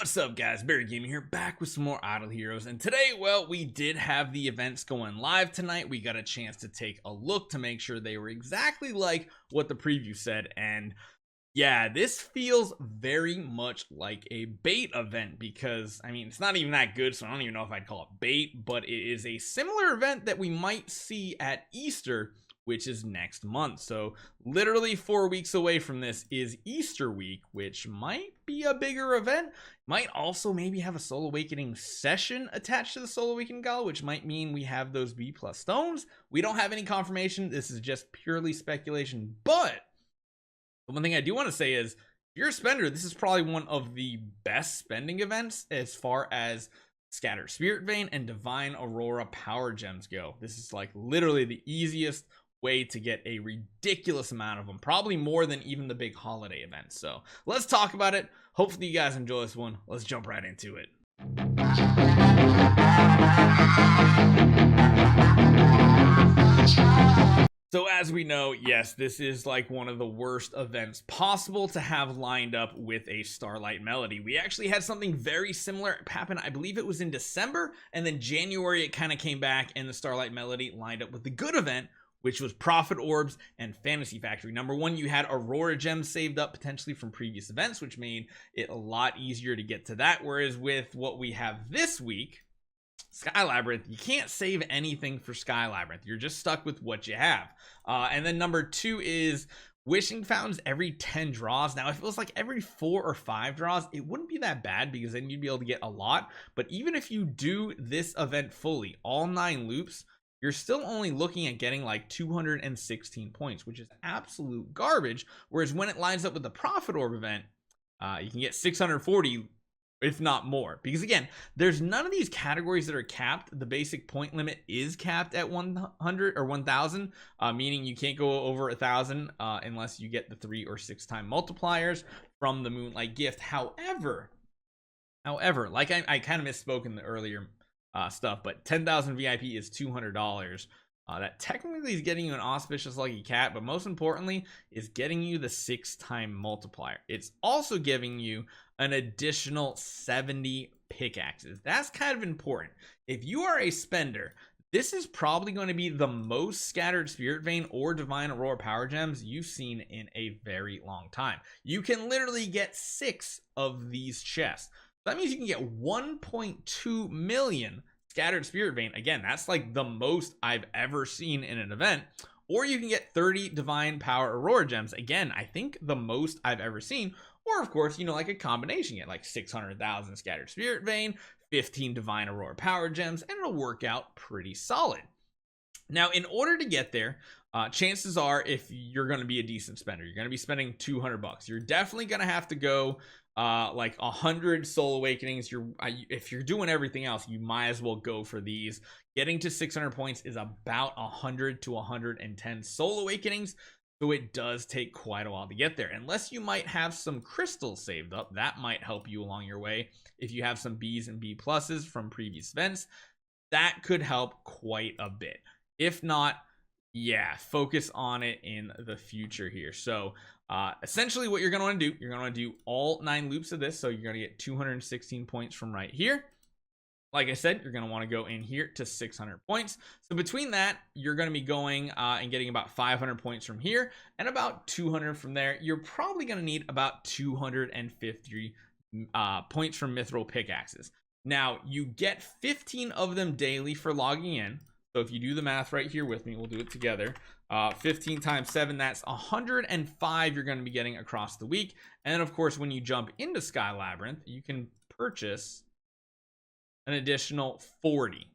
What's up, guys? Barry Gaming here, back with some more Idle Heroes. And today, well, we did have the events going live tonight. We got a chance to take a look to make sure they were exactly like what the preview said. And yeah, this feels very much like a bait event because, I mean, it's not even that good, so I don't even know if I'd call it bait, but it is a similar event that we might see at Easter, which is next month. So literally 4 weeks away from this is Easter week, which might be a bigger event. Might also maybe have a Soul Awakening session attached to the Soul Awakening Gala, which might mean we have those B+ stones. We don't have any confirmation. This is just purely speculation. But the one thing I do want to say is, if you're a spender, this is probably one of the best spending events as far as Scattered Spiritvein and Divine Aurora Power Gems go. This is like literally the easiest way to get a ridiculous amount of them, probably more than even the big holiday events. So let's talk about it. Hopefully you guys enjoy this one. Let's jump right into it. So as we know, yes, this is like one of the worst events possible to have lined up with a Starlight melody. We actually had something very similar happen. I believe it was in December, and then January it kind of came back and the Starlight melody lined up with the good event, which was Prophet Orbs and Fantasy Factory. Number one, you had Aurora Gems saved up potentially from previous events, which made it a lot easier to get to that. Whereas with what we have this week, Sky Labyrinth, you can't save anything for Sky Labyrinth. You're just stuck with what you have. And then number two is Wishing Fountains every 10 draws. Now, if it was like every 4 or 5 draws, it wouldn't be that bad because then you'd be able to get a lot. But even if you do this event fully, all 9 loops, you're still only looking at getting like 216 points, which is absolute garbage. Whereas when it lines up with the Prophet Orb event, you can get 640, if not more. Because again, there's none of these categories that are capped. The basic point limit is capped at 100 or 1,000, meaning you can't go over 1,000 unless you get the 3 or 6 time multipliers from the Moonlight gift. However, like I kind of misspoke in the earlier stuff, but 10,000 VIP is $200. That technically is getting you an auspicious lucky cat, but most importantly is getting you the 6 time multiplier. It's also giving you an additional 70 pickaxes. That's kind of important. If you are a spender, this is probably going to be the most Scattered Spiritvein or Divine Aurora Power Gems you've seen in a very long time. You can literally get 6 of these chests. That means you can get 1.2 million Scattered Spiritvein. Again, that's like the most I've ever seen in an event. Or you can get 30 Divine Power Aurora Gems. Again, I think the most I've ever seen. Or of course, you know, like a combination, you get like 600,000 Scattered Spiritvein, 15 Divine Aurora Power Gems, and it'll work out pretty solid. Now, in order to get there, chances are, if you're going to be a decent spender, you're going to be spending $200. You're definitely going to have to go like 100 Soul Awakenings. If you're doing everything else, you might as well go for these. Getting to 600 points is about 100 to 110 Soul Awakenings, so it does take quite a while to get there. Unless you might have some crystals saved up, that might help you along your way. If you have some Bs and B pluses from previous events, that could help quite a bit. If not, yeah, focus on it in the future here. So essentially what you're going to want to do, you're going to want to do all 9 loops of this. So you're going to get 216 points from right here. Like I said, you're going to want to go in here to 600 points. So between that, you're going to be going and getting about 500 points from here and about 200 from there. You're probably going to need about 250 points from Mithril pickaxes. Now, you get 15 of them daily for logging in. So if you do the math right here with me, we'll do it together. 15 times 7, that's 105 you're going to be getting across the week. And then, of course, when you jump into Sky Labyrinth, you can purchase an additional 40.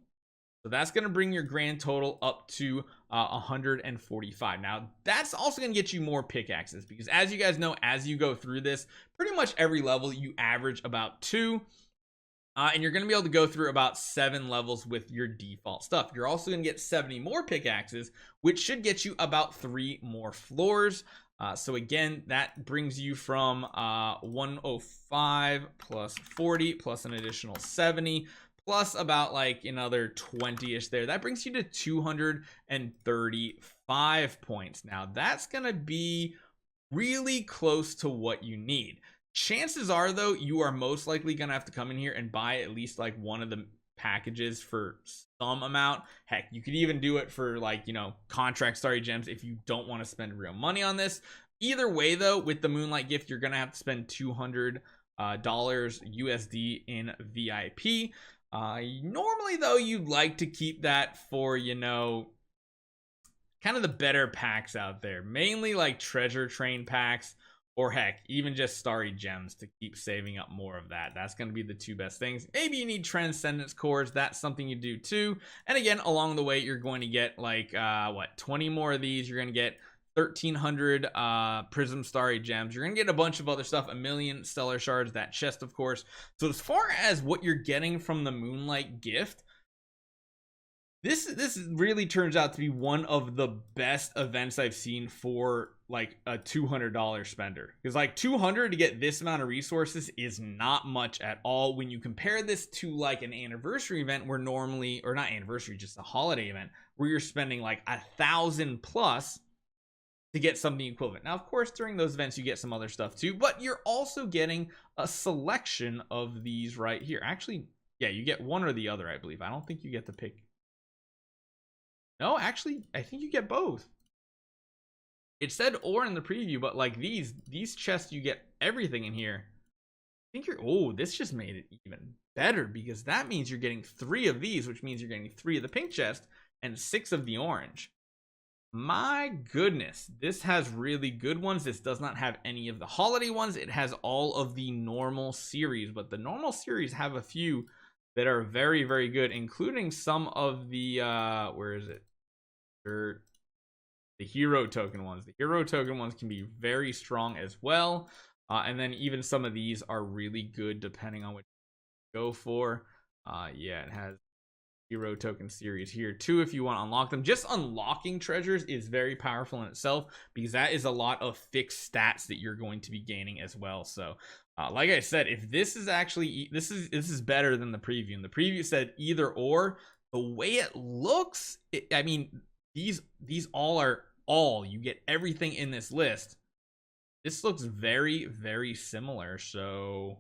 So that's going to bring your grand total up to 145. Now, that's also going to get you more pickaxes because, as you guys know, as you go through this, pretty much every level you average about 2. And you're going to be able to go through about 7 levels with your default stuff. You're also going to get 70 more pickaxes, which should get you about 3 more floors. So again, that brings you from 105 plus 40 plus an additional 70 plus about like another 20-ish there. That brings you to 235 points. Now, that's going to be really close to what you need. Chances are, though, you are most likely gonna have to come in here and buy at least like one of the packages for some amount. Heck, you could even do it for like, you know, contract starry gems if you don't want to spend real money on this. Either way, though, with the Moonlight gift, you're gonna have to spend $200 USD in VIP. Normally, though, you'd like to keep that for, you know, kind of the better packs out there, mainly like treasure train packs, or heck, even just starry gems to keep saving up more of that. That's going to be the two best things. Maybe you need transcendence cores. That's something you do too. And again, along the way, you're going to get like 20 more of these. You're going to get 1,300 prism starry gems. You're gonna get a bunch of other stuff, a million stellar shards, that chest, of course. So as far as what you're getting from the Moonlight gift, this really turns out to be one of the best events I've seen for like a $200 spender, because like 200 to get this amount of resources is not much at all when you compare this to like an anniversary event where normally, or not anniversary, just a holiday event where you're spending like 1,000 plus to get something equivalent. Now, of course, during those events, you get some other stuff too, but you're also getting a selection of these right here. Actually, yeah, you get one or the other, I believe. I don't think you get to pick. No, actually, I think you get both. It said or in the preview, but like these chests, you get everything in here. I think you're, oh, this just made it even better, because that means you're getting 3 of these, which means you're getting 3 of the pink chest and 6 of the orange. My goodness, this has really good ones. This does not have any of the holiday ones. It has all of the normal series, but the normal series have a few that are very, very good, including some of the where is it? The hero token ones. The hero token ones can be very strong as well, and then even some of these are really good depending on what you go for. Yeah, it has hero token series here too if you want to unlock them. Just unlocking treasures is very powerful in itself, because that is a lot of fixed stats that you're going to be gaining as well. So like I said, if this is actually, this is better than the preview, and the preview said either or, the way it looks, I mean, these all are all, you get everything in this list. This looks very, very similar. So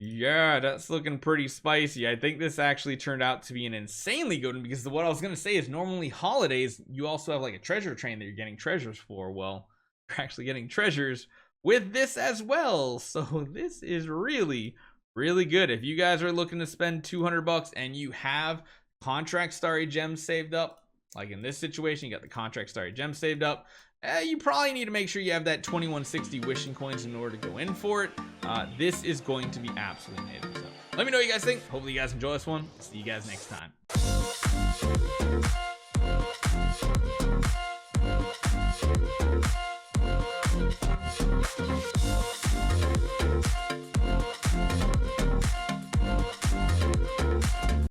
yeah, that's looking pretty spicy. I think this actually turned out to be an insanely good one, because what I was going to say is normally holidays, you also have like a treasure train that you're getting treasures for. Well, you're actually getting treasures with this as well. So this is really, really good. If you guys are looking to spend $200 and you have contract starry gems saved up, like in this situation, you got the contract starry gems saved up, you probably need to make sure you have that 2160 wishing coins in order to go in for it. This is going to be absolutely amazing. So let me know what you guys think. Hopefully you guys enjoy this one. See you guys next time.